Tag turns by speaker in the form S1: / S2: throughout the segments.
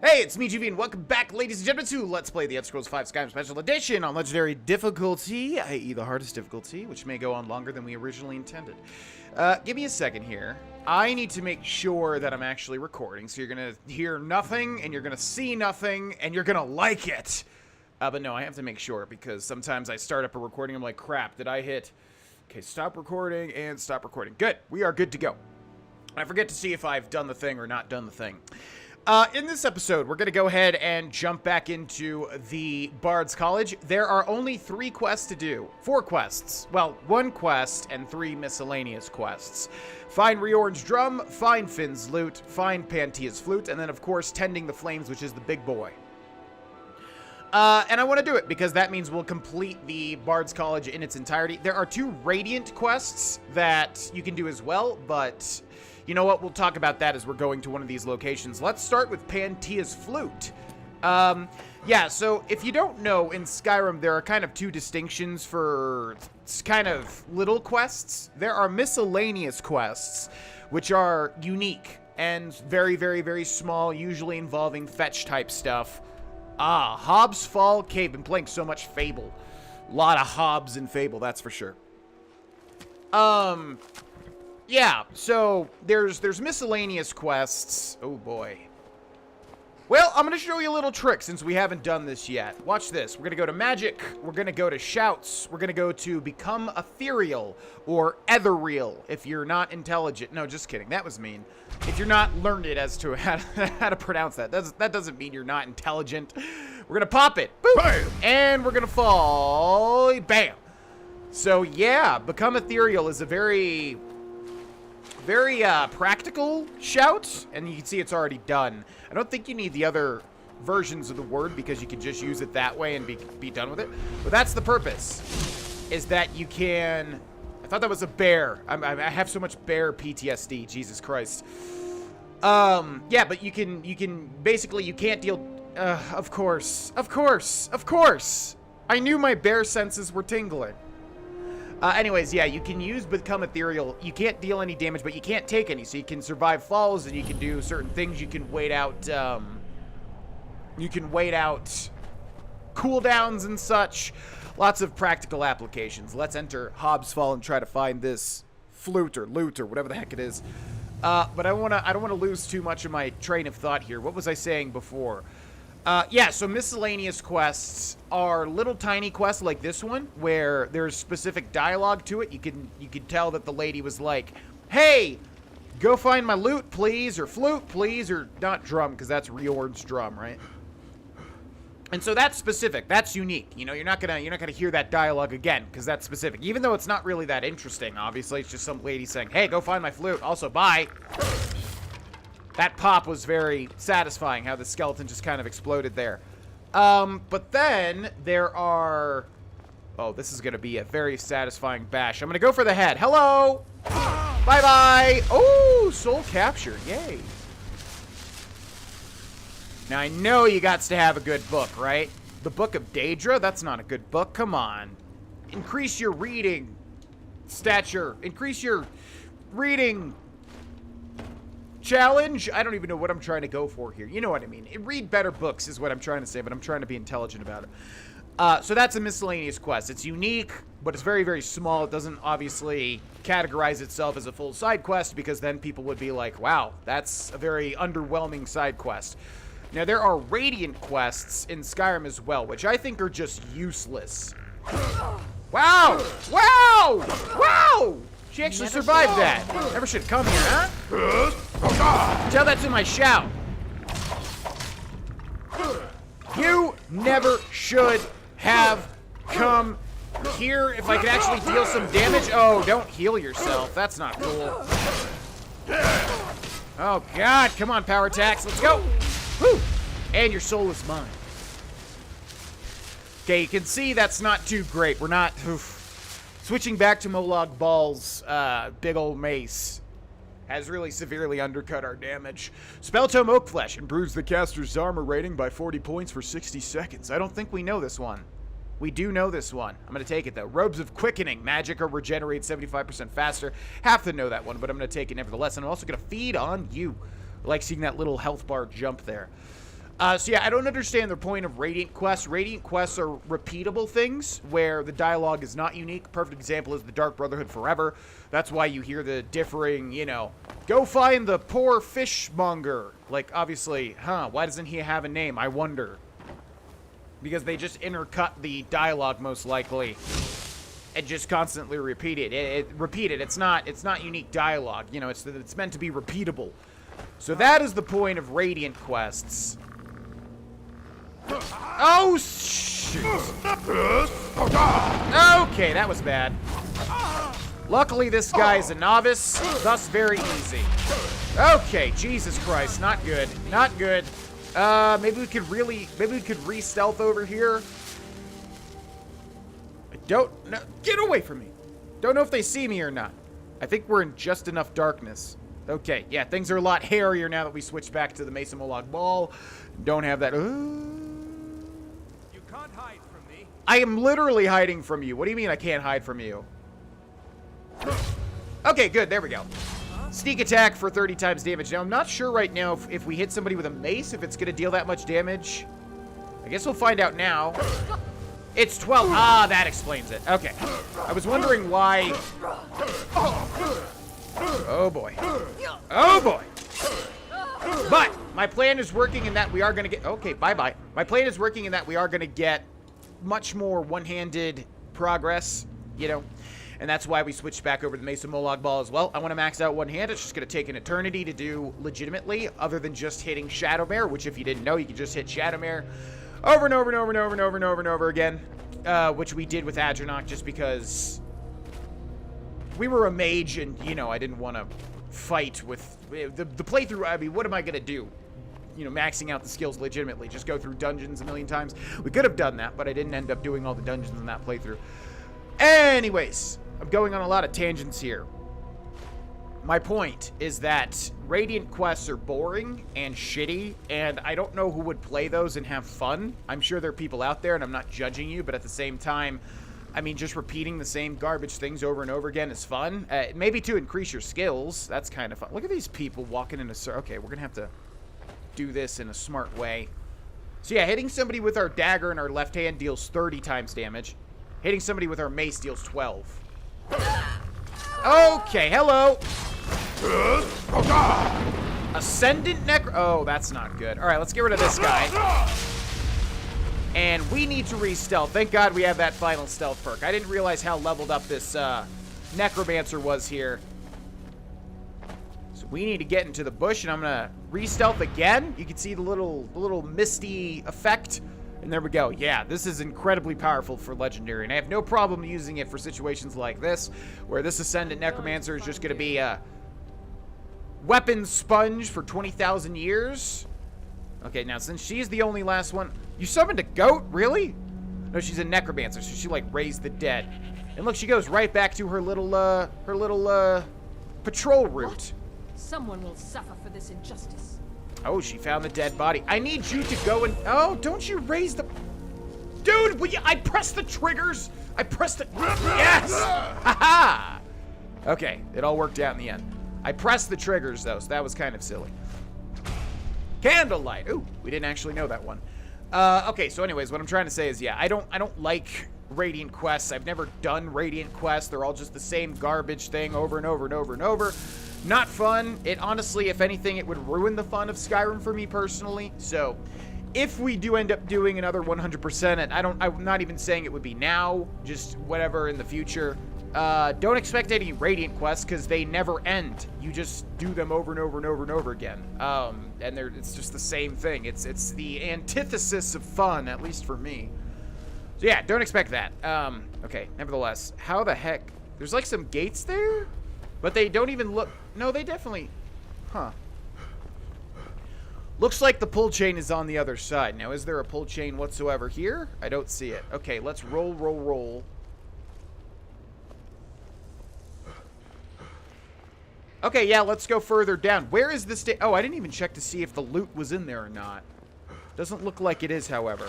S1: Hey, it's me, GB, and welcome back, ladies and gentlemen, to Let's Play the Elder Scrolls V Skyrim Special Edition on Legendary Difficulty, i.e. the hardest difficulty, which may go on longer than we originally intended. Give me a second here. I need to make sure that I'm actually recording, so you're going to hear nothing, and you're going to see nothing, and you're going to like it. But no, I have to make sure, because sometimes I start up a recording, I'm like, crap, did I hit... Okay, stop recording, and stop recording. Good, we are good to go. I forget to see if I've done the thing or not done the thing. In this episode, we're going to go ahead and jump back into the Bards College. There are only 3 quests to do. 4 quests. Well, 1 quest and 3 miscellaneous quests. Find Riorn's drum, find Finn's lute, find Pantea's flute, and then, of course, tending the flames, which is the big boy. And I want to do it because that means we'll complete the Bards College in its entirety. There are 2 Radiant quests that you can do as well, but... you know what? We'll talk about that as we're going to one of these locations. Let's start with Pantea's flute. Yeah, so if you don't know, in Skyrim, there are kind of 2 distinctions for kind of little quests. There are miscellaneous quests, which are unique and very, very, very small, usually involving fetch-type stuff. Hobbs Fall Cave. Been playing so much Fable. A lot of Hobbs in Fable, that's for sure. Yeah, so there's miscellaneous quests. Oh boy. Well, I'm going to show you a little trick since we haven't done this yet. Watch this. We're going to go to magic. We're going to go to shouts. We're going to go to become ethereal or ethereal if you're not intelligent. No, just kidding. That was mean. If you're not learned it as to how to pronounce that. That doesn't mean you're not intelligent. We're going to pop it. Boop. Bam. And we're going to fall. Bam. So yeah, become ethereal is a very practical shout, and you can see it's already done. I don't think you need the other versions of the word because you can just use it that way and be done with it. But that's the purpose, is that you can... I thought that was a bear. I have so much bear PTSD, Jesus Christ. Yeah, but you can basically, you can't deal... of course. I knew my bear senses were tingling. Anyways, yeah, you can use Become Ethereal. You can't deal any damage, but you can't take any. So you can survive falls, and you can do certain things. You can wait out, cooldowns and such. Lots of practical applications. Let's enter Hobbs Fall and try to find this flute or lute or whatever the heck it is. But I don't want to lose too much of my train of thought here. What was I saying before? Yeah, so miscellaneous quests are little tiny quests like this one, where there's specific dialogue to it. You can tell that the lady was like, hey, go find my lute, please, or flute, please, or not drum, because that's Riorn's drum, right? And so that's specific. That's unique. You know, you're not gonna hear that dialogue again, because that's specific. Even though it's not really that interesting, obviously, it's just some lady saying, hey, go find my flute. Also, bye. That pop was very satisfying, how the skeleton just kind of exploded there. But then there are... oh, this is going to be a very satisfying bash. I'm going to go for the head. Hello! Bye-bye! Oh, soul capture. Yay. Now, I know you got to have a good book, right? The Book of Daedra? That's not a good book. Come on. Increase your reading stature. Increase your reading... challenge? I don't even know what I'm trying to go for here. You know what I mean. Read better books is what I'm trying to say, but I'm trying to be intelligent about it. So that's a miscellaneous quest. It's unique, but it's very, very small. It doesn't obviously categorize itself as a full side quest because then people would be like, wow, that's a very underwhelming side quest. Now, there are Radiant quests in Skyrim as well, which I think are just useless. Wow! Wow! Wow! She actually survived that. Never should come here, huh? Tell that to my shout. You never should have come here. If I could actually deal some damage. Oh, don't heal yourself. That's not cool. Oh, God. Come on, power attacks. Let's go. Woo. And your soul is mine. Okay, you can see that's not too great. We're not... oof. Switching back to Molag Bal's big old mace has really severely undercut our damage. Spelltome Oakflesh improves the caster's armor rating by 40 points for 60 seconds. I don't think we know this one. We do know this one. I'm going to take it, though. Robes of Quickening. Magic or regenerate 75% faster. Have to know that one, but I'm going to take it nevertheless. And I'm also going to feed on you. I like seeing that little health bar jump there. So yeah, I don't understand the point of Radiant Quests. Radiant Quests are repeatable things where the dialogue is not unique. Perfect example is the Dark Brotherhood Forever. That's why you hear the differing, you know, go find the poor fishmonger. Like, obviously, why doesn't he have a name? I wonder. Because they just intercut the dialogue, most likely, and just constantly repeat it. It's not unique dialogue. You know, it's meant to be repeatable. So that is the point of Radiant Quests. Oh, shoot. Okay, that was bad. Luckily, this guy is a novice, thus very easy. Okay, Jesus Christ, not good. Not good. Maybe we could re-stealth over here. I don't know. Get away from me. Don't know if they see me or not. I think we're in just enough darkness. Okay, yeah, things are a lot hairier now that we switched back to the Mesa Molag Ball. Don't have that.
S2: You can't hide from me.
S1: I am literally hiding from you. What do you mean I can't hide from you? Okay, good. There we go. Sneak attack for 30 times damage. Now, I'm not sure right now if we hit somebody with a mace, if it's going to deal that much damage. I guess we'll find out now. It's 12. Ah, that explains it. Okay. I was wondering why... Oh, boy. Oh, boy. But my plan is working in that we are going to get... Okay, bye-bye. My plan is working in that we are going to get much more one-handed progress, you know. And that's why we switched back over to the Mesa Molag Ball as well. I want to max out one hand. It's just going to take an eternity to do legitimately, other than just hitting Shadowmare, which if you didn't know, you can just hit Shadowmare over and over and over and over and over and over and over again, which we did with Adronach just because we were a mage and, you know, I didn't want to fight with the playthrough. I mean, what am I going to do? You know, maxing out the skills legitimately. Just go through dungeons a million times. We could have done that, but I didn't end up doing all the dungeons in that playthrough. Anyways, I'm going on a lot of tangents here. My point is that Radiant Quests are boring and shitty, and I don't know who would play those and have fun. I'm sure there are people out there, and I'm not judging you, but at the same time, I mean, just repeating the same garbage things over and over again is fun. Maybe to increase your skills, that's kind of fun. Look at these people walking in a circle. Okay, we're going to have to do this in a smart way. So yeah, hitting somebody with our dagger in our left hand deals 30 times damage. Hitting somebody with our mace deals 12. Okay, hello. Ascendant Necro... Oh, that's not good. All right, let's get rid of this guy. And we need to re-stealth. Thank God we have that final stealth perk. I didn't realize how leveled up this Necromancer was here. So we need to get into the bush, and I'm going to re-stealth again. You can see the little misty effect. And there we go. Yeah, this is incredibly powerful for Legendary. And I have no problem using it for situations like this, where this Ascendant Necromancer is just going to be a weapon sponge for 20,000 years. Okay, now since she's the only last one... You summoned a goat? Really? No, she's a Necromancer, so she, like, raised the dead. And look, she goes right back to her little patrol route.
S3: What? Someone will suffer for this injustice.
S1: Oh, she found the dead body. I need you to go and... Oh, don't you raise the... Dude, will you... I pressed the triggers. I pressed it. Yes! Ha-ha! Okay, it all worked out in the end. I pressed the triggers, though, so that was kind of silly. Candlelight. Ooh, we didn't actually know that one. Okay, so anyways, what I'm trying to say is, yeah, I don't like Radiant Quests. I've never done Radiant Quests. They're all just the same garbage thing over and over and over and over. Not fun. It honestly, if anything, it would ruin the fun of Skyrim for me personally. So, if we do end up doing another 100%, and I'm not even saying it would be now, just whatever in the future. Don't expect any Radiant Quests because they never end. You just do them over and over and over and over again. And it's just the same thing. It's the antithesis of fun, at least for me. So yeah, don't expect that. Okay, nevertheless, how the heck? There's like some gates there? But they don't even look... No, they definitely... Huh. Looks like the pull chain is on the other side. Now, is there a pull chain whatsoever here? I don't see it. Okay, let's roll, roll, roll. Okay, yeah, let's go further down. Where is this... Oh, I didn't even check to see if the loot was in there or not. Doesn't look like it is, however.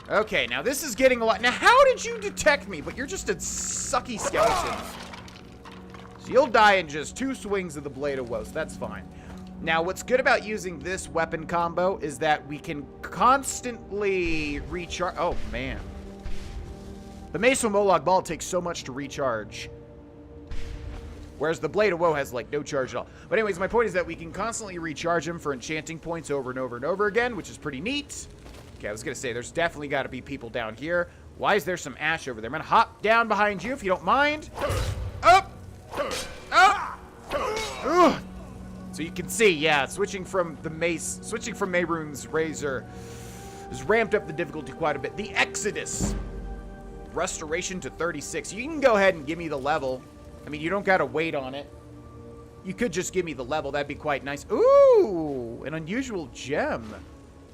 S1: Okay, now this is getting a lot. Now, how did you detect me? But you're just a sucky skeleton. So you'll die in just 2 swings of the Blade of Woes. That's fine. Now, what's good about using this weapon combo is that we can constantly recharge. Oh, man. The Mace of Molag Bal takes so much to recharge. Whereas the Blade of Woe has, like, no charge at all. But anyways, my point is that we can constantly recharge him for enchanting points over and over and over again, which is pretty neat. Okay, I was going to say, there's definitely got to be people down here. Why is there some ash over there? I'm going to hop down behind you if you don't mind. Up! Up! Ugh. So you can see, yeah, switching from Mehrunes' Razor has ramped up the difficulty quite a bit. The Exodus. Restoration to 36. You can go ahead and give me the level. I mean, you don't got to wait on it. You could just give me the level. That'd be quite nice. Ooh, an unusual gem.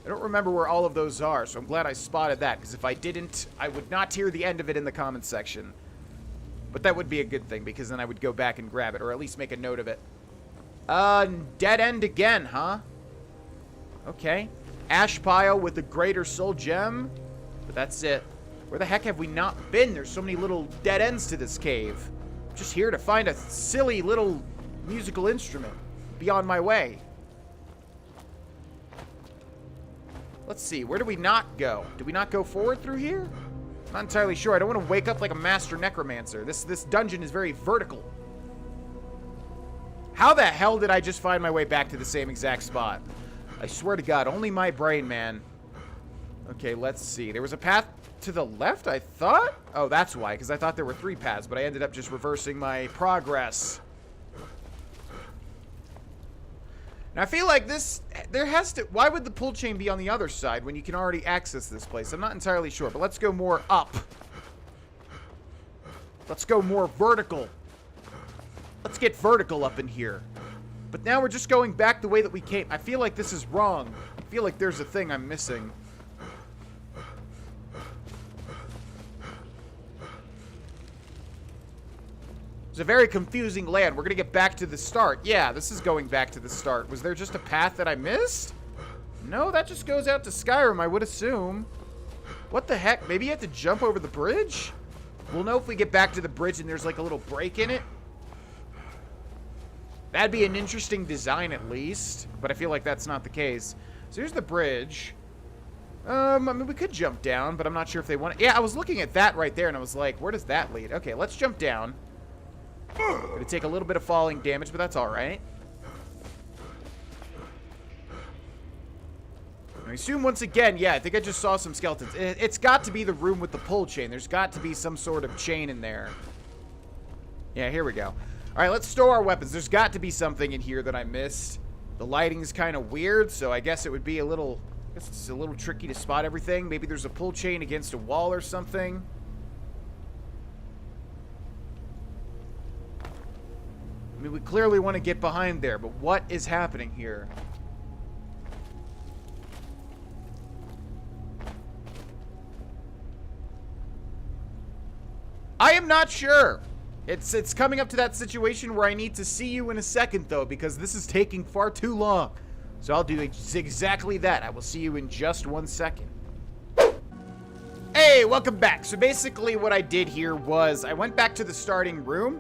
S1: I don't remember where all of those are, so I'm glad I spotted that, because if I didn't, I would not hear the end of it in the comments section. But that would be a good thing, because then I would go back and grab it, or at least make a note of it. Dead end again, huh? Okay. Ash pile with the greater soul gem. But that's it. Where the heck have we not been? There's so many little dead ends to this cave. I'm just here to find a silly little musical instrument. Be on my way. Let's see. Where do we not go? Did we not go forward through here? Not entirely sure. I don't want to wake up like a master necromancer. This dungeon is very vertical. How the hell did I just find my way back to the same exact spot? I swear to God, only my brain, man. Okay, let's see. There was a path to the left, I thought? Oh, that's why, because I thought there were 3 paths, but I ended up just reversing my progress. Now, I feel like why would the pull chain be on the other side when you can already access this place? I'm not entirely sure, but let's go more up. Let's go more vertical. Let's get vertical up in here. But now we're just going back the way that we came. I feel like this is wrong. I feel like there's a thing I'm missing. It's a very confusing land. We're going to get back to the start. Yeah, this is going back to the start. Was there just a path that I missed? No, that just goes out to Skyrim, I would assume. What the heck? Maybe you have to jump over the bridge? We'll know if we get back to the bridge and there's like a little break in it. That'd be an interesting design at least, but I feel like that's not the case. So here's the bridge. I mean, we could jump down, but I'm not sure if they want it. Yeah, I was looking at that right there, and I was like, where does that lead? Okay, let's jump down. Gonna take a little bit of falling damage, but that's all right. I assume once again, yeah, I think I just saw some skeletons. It's got to be the room with the pull chain. There's got to be some sort of chain in there. Yeah, here we go. All right, let's store our weapons. There's got to be something in here that I missed. The lighting's kind of weird, so I guess it would be a little... I guess it's a little tricky to spot everything. Maybe there's a pull chain against a wall or something. I mean, we clearly want to get behind there, but what is happening here? I am not sure. It's coming up to that situation where I need to see you in a second, though, because this is taking far too long. So I'll do exactly that. I will see you in just 1 second. Hey, welcome back. So basically what I did here was I went back to the starting room,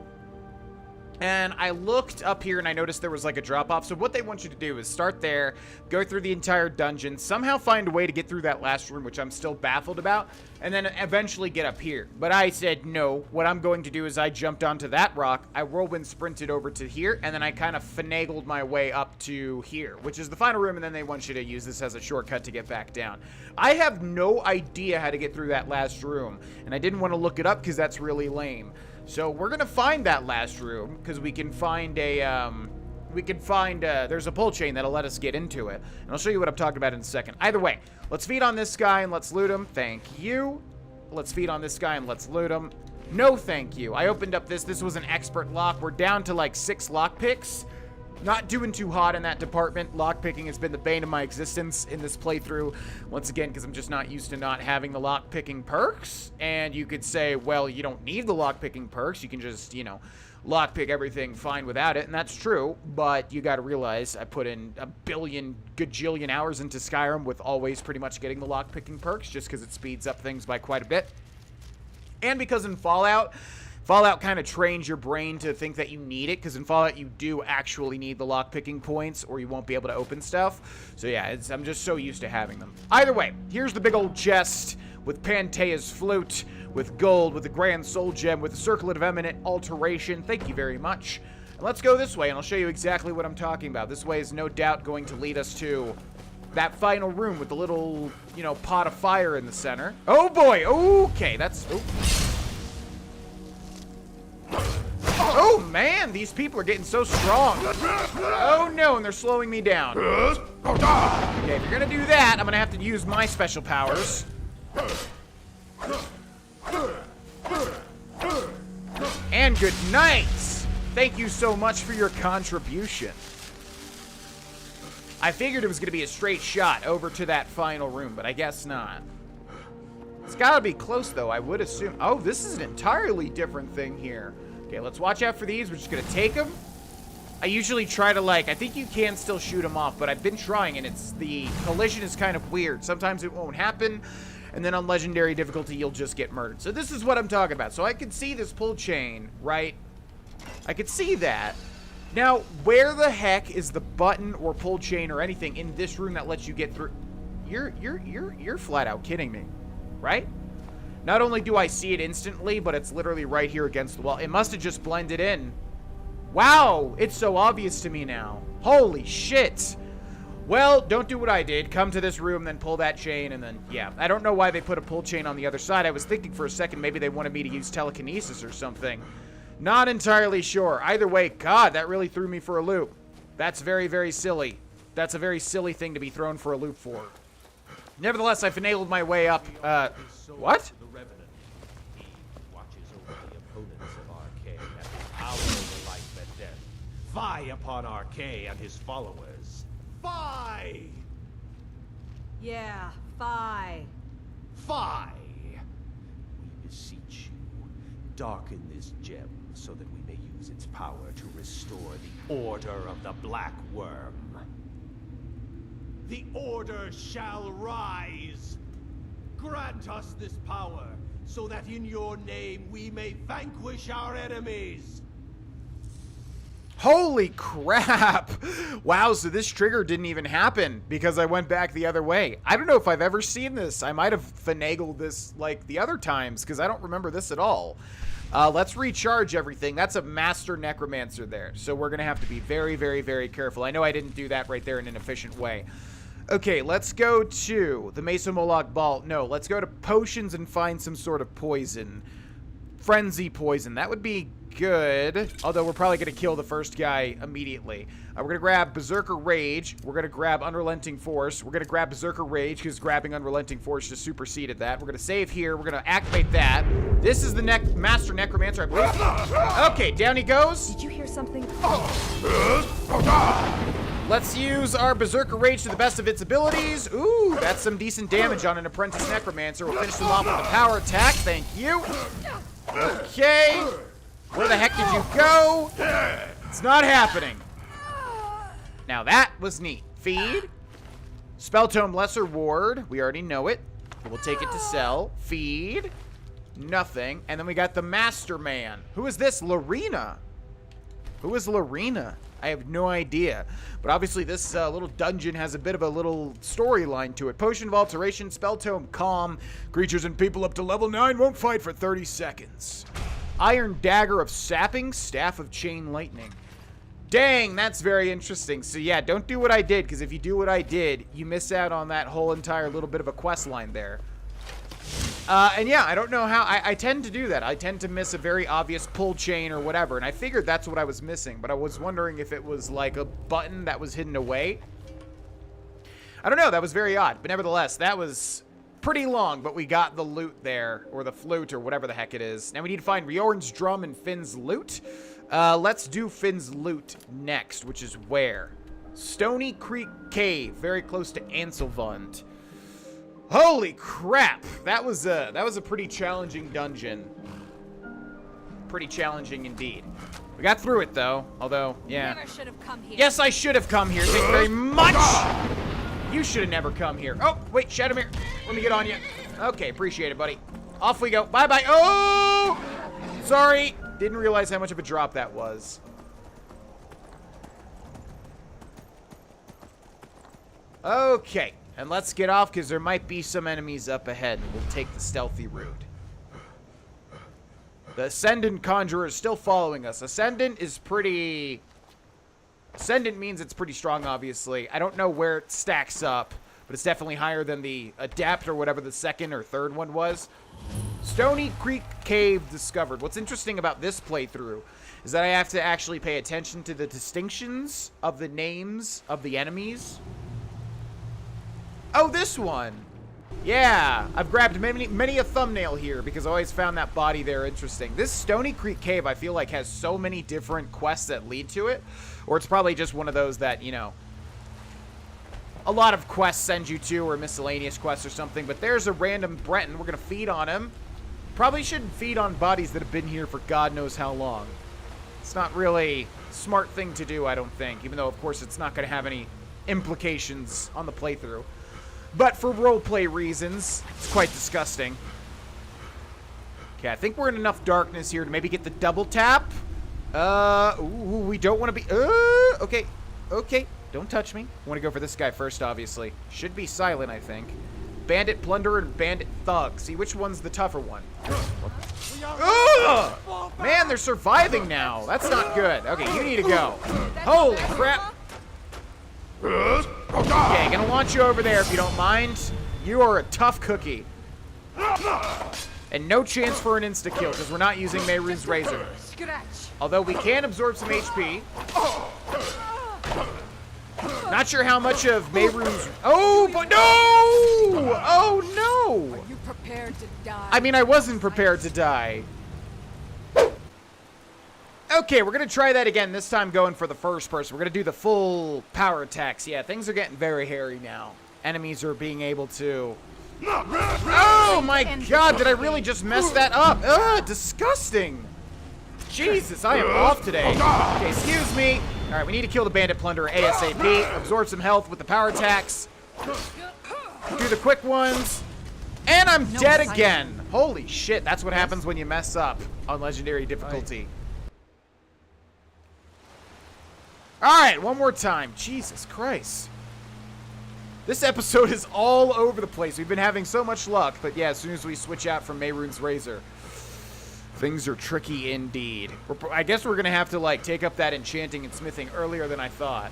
S1: and I looked up here and I noticed there was like a drop off. So what they want you to do is start there, go through the entire dungeon, somehow find a way to get through that last room, which I'm still baffled about, and then eventually get up here. But I said no. What I'm going to do is I jumped onto that rock, I whirlwind sprinted over to here, and then I kind of finagled my way up to here, which is the final room, and then they want you to use this as a shortcut to get back down. I have no idea how to get through that last room, and I didn't want to look it up because that's really lame. So we're going to find that last room because we can find a, there's a pull chain that'll let us get into it. And I'll show you what I'm talking about in a second. Either way, let's feed on this guy and let's loot him. Thank you. Let's feed on this guy and let's loot him. No, thank you. I opened up this. This was an expert lock. We're down to like 6 lockpicks. Not doing too hot in that department. Lockpicking has been the bane of my existence in this playthrough. Once again, because I'm just not used to not having the lockpicking perks. And you could say, well, you don't need the lockpicking perks. You can just, you know, lockpick everything fine without it. And that's true. But you got to realize I put in a billion, gajillion hours into Skyrim with always pretty much getting the lockpicking perks just because it speeds up things by quite a bit. And because in Fallout, Fallout kind of trains your brain to think that you need it, because in Fallout you do actually need the lockpicking points, or you won't be able to open stuff. So yeah, I'm just so used to having them. Either way, here's the big old chest with Pantea's flute, with gold, with the Grand Soul Gem, with the Circlet of Eminent Alteration. Thank you very much. And let's go this way, and I'll show you exactly what I'm talking about. This way is no doubt going to lead us to that final room with the little, you know, pot of fire in the center. Oh boy, okay, that's... Oh man, these people are getting so strong. Oh no, and they're slowing me down. Okay, if you're gonna do that, I'm gonna have to use my special powers. And good night! Thank you so much for your contribution. I figured it was gonna be a straight shot over to that final room, but I guess not. It's gotta be close though, I would assume. Oh, this is an entirely different thing here. Okay, let's watch out for these. We're just gonna take them. I usually try to, like, I think you can still shoot them off, but I've been trying, and the collision is kind of weird. Sometimes it won't happen, and then on legendary difficulty, you'll just get murdered. So this is what I'm talking about. So I can see this pull chain, right? I could see that. Now, where the heck is the button or pull chain or anything in this room that lets you get through? You're flat out kidding me, right? Not only do I see it instantly, but it's literally right here against the wall. It must have just blended in. Wow, it's so obvious to me now. Holy shit. Well, don't do what I did. Come to this room, then pull that chain, and then, yeah. I don't know why they put a pull chain on the other side. I was thinking for a second maybe they wanted me to use telekinesis or something. Not entirely sure. Either way, God, that really threw me for a loop. That's very, very silly. That's a very silly thing to be thrown for a loop for. Nevertheless, I finagled my way up. What?
S4: He watches over the opponents of Arcane and his power over life and death. Fie upon Arcane and his followers. Fie!
S3: Yeah, fie.
S4: Fie! We beseech you, darken this gem so that we may use its power to restore the Order of the Black Worm. The Order shall rise! Grant us this power, so that in your name we may vanquish our enemies!
S1: Holy crap! Wow, so this trigger didn't even happen because I went back the other way. I don't know if I've ever seen this. I might have finagled this like the other times because I don't remember this at all. Let's recharge everything. That's a master necromancer there, so we're going to have to be very, very, very careful. I know I didn't do that right there in an efficient way. Okay, let's go to the Mesa Moloch Ball. No, let's go to potions and find some sort of poison. Frenzy poison. That would be good. Although we're probably going to kill the first guy immediately. We're going to grab Berserker Rage. We're going to grab Unrelenting Force. We're going to grab Berserker Rage because grabbing Unrelenting Force just superseded that. We're going to save here. We're going to activate that. This is the Master Necromancer, I believe. Okay, down he goes.
S5: Did you hear something?
S1: Let's use our Berserker Rage to the best of its abilities. Ooh, that's some decent damage on an Apprentice Necromancer. We'll finish them off with a power attack. Thank you. Okay. Where the heck did you go? It's not happening. Now that was neat. Feed. Spell Tome Lesser Ward. We already know it. We'll take it to sell. Feed. Nothing. And then we got the Master Man. Who is this? Lorena. Who is Lorena? I have no idea. But obviously this little dungeon has a bit of a little storyline to it. Potion of Alteration, Spell Tome Calm. Creatures and people up to level 9 won't fight for 30 seconds. Iron Dagger of Sapping, Staff of Chain Lightning. Dang, that's very interesting. So yeah, don't do what I did, because if you do what I did, you miss out on that whole entire little bit of a quest line there. And yeah, I don't know how. I tend to do that. I tend to miss a very obvious pull chain or whatever, and I figured that's what I was missing, but I was wondering if it was like a button that was hidden away. I don't know, that was very odd, but nevertheless, that was pretty long, but we got the lute there, or the flute, or whatever the heck it is. Now we need to find Riorn's drum and Finn's lute. Let's do Finn's lute next, which is where? Stony Creek Cave, very close to Anselvund. Holy crap! That was a pretty challenging dungeon. Pretty challenging indeed. We got through it though, although, yeah.
S3: Never should have come here.
S1: Yes, I should have come here. Thank you very much! You should have never come here. Oh, wait, Shadowmere. Let me get on you. Okay, appreciate it, buddy. Off we go. Bye-bye. Oh! Sorry. Didn't realize how much of a drop that was. Okay. And let's get off because there might be some enemies up ahead. And we'll take the stealthy route. The Ascendant Conjurer is still following us. Ascendant is pretty... Ascendant means it's pretty strong, obviously. I don't know where it stacks up, but it's definitely higher than the Adept or whatever the second or third one was. Stony Creek Cave discovered. What's interesting about this playthrough is that I have to actually pay attention to the distinctions of the names of the enemies. Oh, this one. Yeah, I've grabbed many a thumbnail here because I always found that body there interesting. This Stony Creek Cave, I feel like, has so many different quests that lead to it. Or it's probably just one of those that, you know, a lot of quests send you to, or miscellaneous quests or something. But there's a random Breton. We're going to feed on him. Probably shouldn't feed on bodies that have been here for God knows how long. It's not really a smart thing to do, I don't think. Even though, of course, it's not going to have any implications on the playthrough. But for roleplay reasons, it's quite disgusting. Okay, I think we're in enough darkness here to maybe get the double tap. Ooh, we don't want to be... okay, okay. Don't touch me. I want to go for this guy first, obviously. Should be silent, I think. Bandit Plunderer and Bandit Thug. See, which one's the tougher one? Ugh! Man, they're surviving now. That's not good. Okay, you need to go. Holy crap. Okay, gonna launch you over there if you don't mind. You are a tough cookie. And no chance for an insta-kill, because we're not using Mehrunes Razor. Although we can absorb some HP. Not sure how much of Mehrunes... Oh, but no! Oh, no!
S3: Are you prepared to die?
S1: I mean, I wasn't prepared to die. Okay, we're going to try that again, this time going for the first person. We're going to do the full power attacks. Yeah, things are getting very hairy now. Enemies are being able to... Oh my god, did I really just mess that up? Ugh, disgusting. Jesus, I am off today. Okay, excuse me. All right, we need to kill the Bandit Plunderer ASAP. Absorb some health with the power attacks. Do the quick ones. And I'm dead again. Holy shit, that's what happens when you mess up on Legendary difficulty. All right, one more time. Jesus Christ. This episode is all over the place. We've been having so much luck, but yeah, as soon as we switch out from Mehrunes Razor, things are tricky indeed. I guess we're going to have to, like, take up that enchanting and smithing earlier than I thought.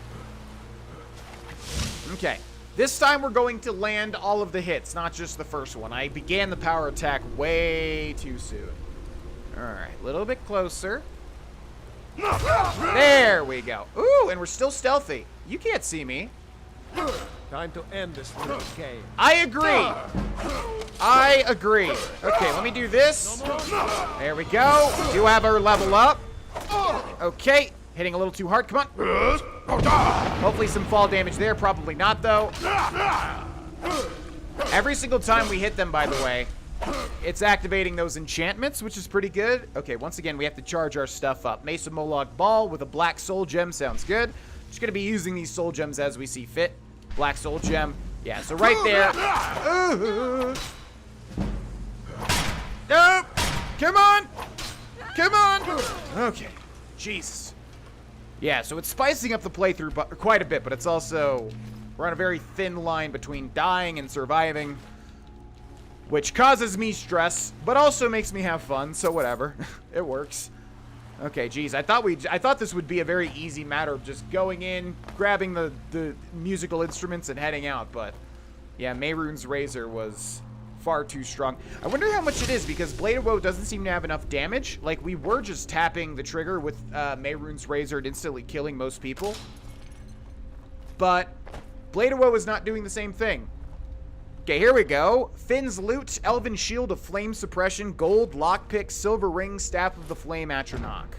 S1: Okay. This time we're going to land all of the hits, not just the first one. I began the power attack way too soon. All right, a little bit closer. There we go. Ooh, and we're still stealthy. You can't see me.
S2: Time to end this little game.
S1: I agree. I agree. Okay, let me do this. There we go. We do have our level up. Okay, hitting a little too hard. Come on. Hopefully some fall damage there. Probably not, though. Every single time we hit them, by the way, it's activating those enchantments, which is pretty good. Okay, once again, we have to charge our stuff up. Mesa Moloch Ball with a black soul gem sounds good. Just going to be using these soul gems as we see fit. Black soul gem. Yeah, so right there. Nope. Come on. Come on. Okay. Jesus. Yeah, so it's spicing up the playthrough quite a bit, but it's also... We're on a very thin line between dying and surviving, which causes me stress, but also makes me have fun, so whatever. It works. Okay, geez, I thought this would be a very easy matter of just going in, grabbing the musical instruments and heading out, but yeah, Mehrunes Razor was far too strong. I wonder how much it is, because Blade of Woe doesn't seem to have enough damage. Like, we were just tapping the trigger with Mehrunes Razor and instantly killing most people, but Blade of Woe is not doing the same thing. Okay, here we go. Finn's Lute, Elven Shield of Flame Suppression, Gold, Lockpick, Silver Ring, Staff of the Flame, Atronach.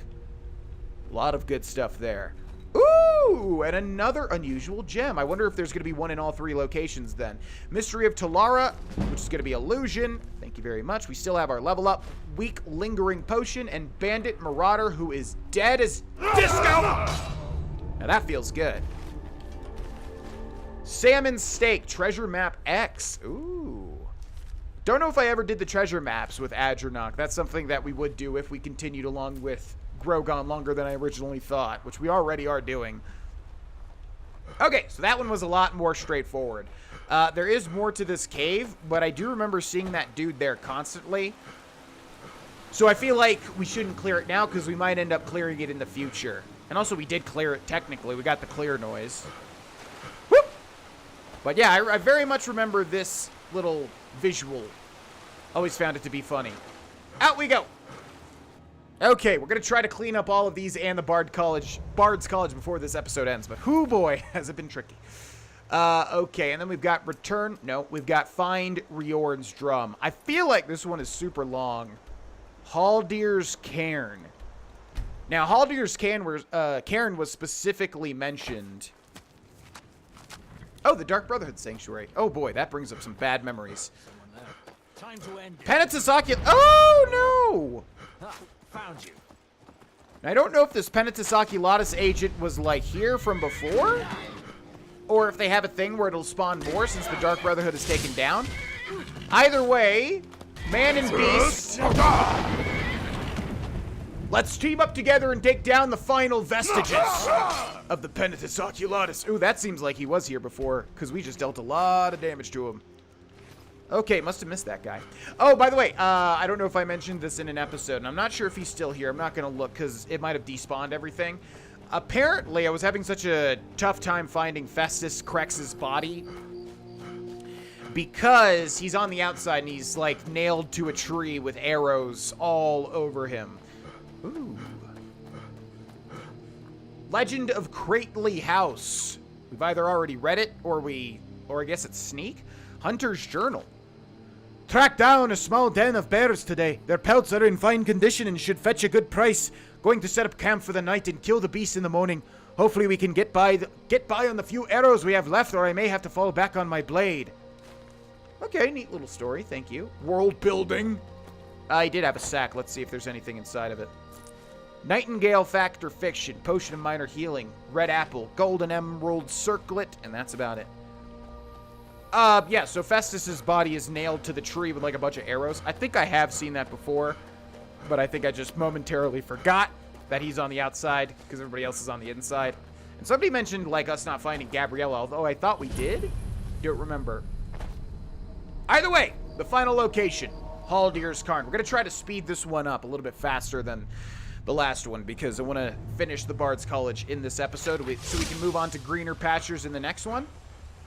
S1: A lot of good stuff there. Ooh, and another unusual gem. I wonder if there's going to be one in all three locations then. Mystery of Talara, which is going to be Illusion. Thank you very much. We still have our level up. Weak Lingering Potion, and Bandit Marauder, who is dead as disco. Now that feels good. Salmon Steak, Treasure Map X. Ooh. Don't know if I ever did the treasure maps with Adranok. That's something that we would do if we continued along with Grogon longer than I originally thought, which we already are doing. Okay, so that one was a lot more straightforward. There is more to this cave, but I do remember seeing that dude there constantly. So I feel like we shouldn't clear it now because we might end up clearing it in the future. And also we did clear it technically. We got the clear noise. Whoop! But yeah, I very much remember this little visual. Always found it to be funny. Out we go! Okay, we're going to try to clean up all of these and the Bards College before this episode ends. But whoo boy, has it been tricky. Okay, and then we've got return. No, we've got find Riorn's drum. I feel like this one is super long. Halldir's cairn. Now, Halldir's cairn was specifically mentioned. Oh, the Dark Brotherhood Sanctuary. Oh boy, that brings up some bad memories. Pantea. Oh no!
S2: Found you.
S1: I don't know if this Pantea Oculatus agent was like here from before, or if they have a thing where it'll spawn more since the Dark Brotherhood is taken down. Either way, man and beast, let's team up together and take down the final vestiges of the Pantea Oculatus. Ooh, that seems like he was here before, because we just dealt a lot of damage to him. Okay, must have missed that guy. Oh, by the way, I don't know if I mentioned this in an episode, and I'm not sure if he's still here. I'm not going to look, because it might have despawned everything. Apparently, I was having such a tough time finding Festus Krex's body because he's on the outside and he's, like, nailed to a tree with arrows all over him. Ooh. Legend of Crately House. We've either already read it, or I guess it's Sneak. Hunter's Journal. Tracked down a small den of bears today. Their pelts are in fine condition and should fetch a good price. Going to set up camp for the night and kill the beast in the morning. Hopefully we can get by on the few arrows we have left, or I may have to fall back on my blade. Okay, neat little story, thank you. World building. I did have a sack. Let's see if there's anything inside of it. Nightingale Fact or Fiction, Potion of Minor Healing, Red Apple, Golden Emerald Circlet, and that's about it. Yeah, so Festus's body is nailed to the tree with like a bunch of arrows. I think I have seen that before, but I think I just momentarily forgot that he's on the outside because everybody else is on the inside. And somebody mentioned like us not finding Gabriella, although I thought we did. Don't remember. Either way, the final location, Halldir's cairn. We're going to try to speed this one up a little bit faster than the last one because I want to finish the Bards College in this episode so we can move on to greener pastures in the next one.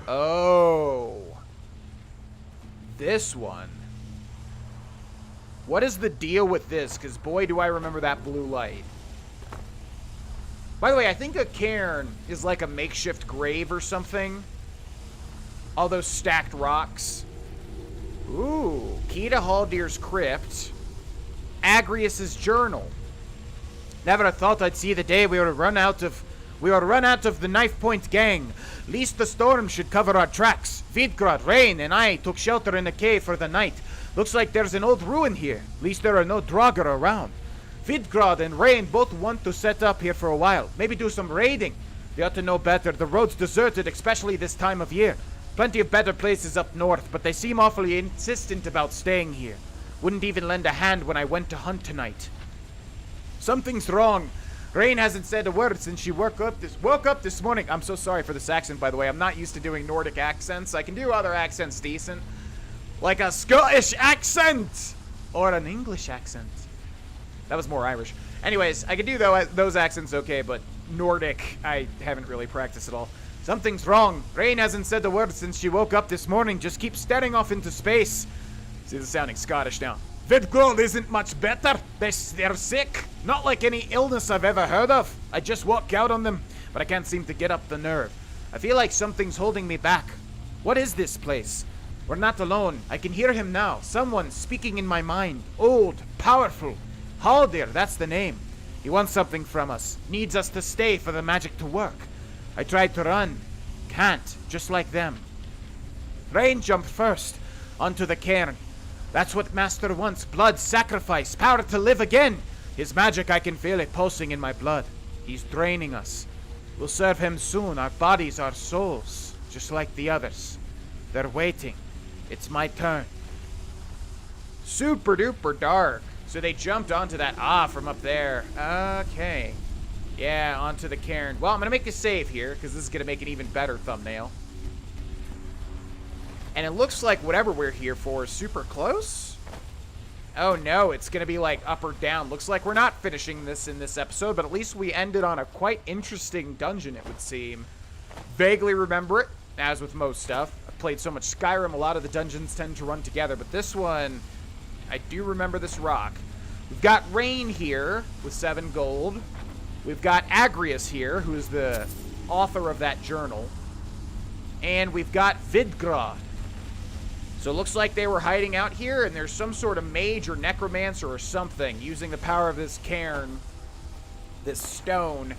S1: Oh. This one. What is the deal with this? Because boy, do I remember that blue light. By the way, I think a cairn is like a makeshift grave or something. All those stacked rocks. Ooh. Key to Halldir's crypt. Agrius's journal. Never thought I'd see the day we were run out of the Knife Point gang. Least the storm should cover our tracks. Vidgrad, Rain, and I took shelter in a cave for the night. Looks like there's an old ruin here. Least there are no Draugr around. Vidgrad and Rain both want to set up here for a while. Maybe do some raiding. They ought to know better. The road's deserted, especially this time of year. Plenty of better places up north, but they seem awfully insistent about staying here. Wouldn't even lend a hand when I went to hunt tonight. Something's wrong. Rain hasn't said a word since she woke up this morning. I'm so sorry for this accent, by the way. I'm not used to doing Nordic accents. I can do other accents decent. Like a Scottish accent! Or an English accent. That was more Irish. Anyways, I can do those accents okay, but Nordic, I haven't really practiced at all. Something's wrong. Rain hasn't said a word since she woke up this morning. Just keeps staring off into space. See, this is sounding Scottish now. Vidgrad isn't much better. They're sick. Not like any illness I've ever heard of. I just walk out on them, but I can't seem to get up the nerve. I feel like something's holding me back. What is this place? We're not alone. I can hear him now. Someone speaking in my mind. Old, powerful. Halldir, that's the name. He wants something from us. Needs us to stay for the magic to work. I tried to run. Can't, just like them. Rain jumped first onto the cairn. That's what Master wants. Blood, sacrifice, power to live again. His magic, I can feel it pulsing in my blood. He's draining us. We'll serve him soon. Our bodies, our souls, just like the others. They're waiting. It's my turn. Super duper dark. So they jumped onto that from up there. Okay. Yeah, onto the cairn. Well, I'm going to make a save here, because this is going to make an even better thumbnail. And it looks like whatever we're here for is super close. Oh, no, it's going to be, like, up or down. Looks like we're not finishing this in this episode, but at least we ended on a quite interesting dungeon, it would seem. Vaguely remember it, as with most stuff. I've played so much Skyrim, a lot of the dungeons tend to run together, but this one, I do remember this rock. We've got Rain here with 7 gold. We've got Agrius here, who is the author of that journal. And we've got Vidgra. So it looks like they were hiding out here, and there's some sort of mage or necromancer or something using the power of this cairn, this stone,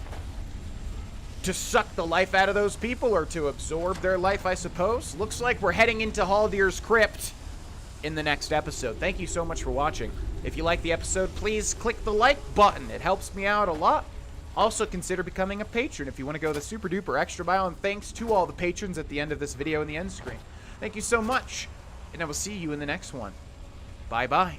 S1: to suck the life out of those people, or to absorb their life, I suppose. Looks like we're heading into Halldir's crypt in the next episode. Thank you so much for watching. If you like the episode, please click the like button. It helps me out a lot. Also, consider becoming a patron if you want to go the super duper extra mile, and thanks to all the patrons at the end of this video in the end screen. Thank you so much, and I will see you in the next one. Bye-bye.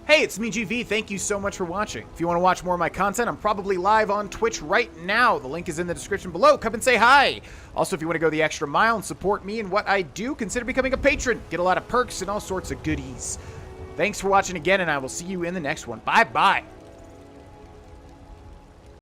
S1: Hey, it's me, GV. Thank you so much for watching. If you want to watch more of my content, I'm probably live on Twitch right now. The link is in the description below. Come and say hi. Also, if you want to go the extra mile and support me and what I do, consider becoming a patron. Get a lot of perks and all sorts of goodies. Thanks for watching again, and I will see you in the next one. Bye-bye.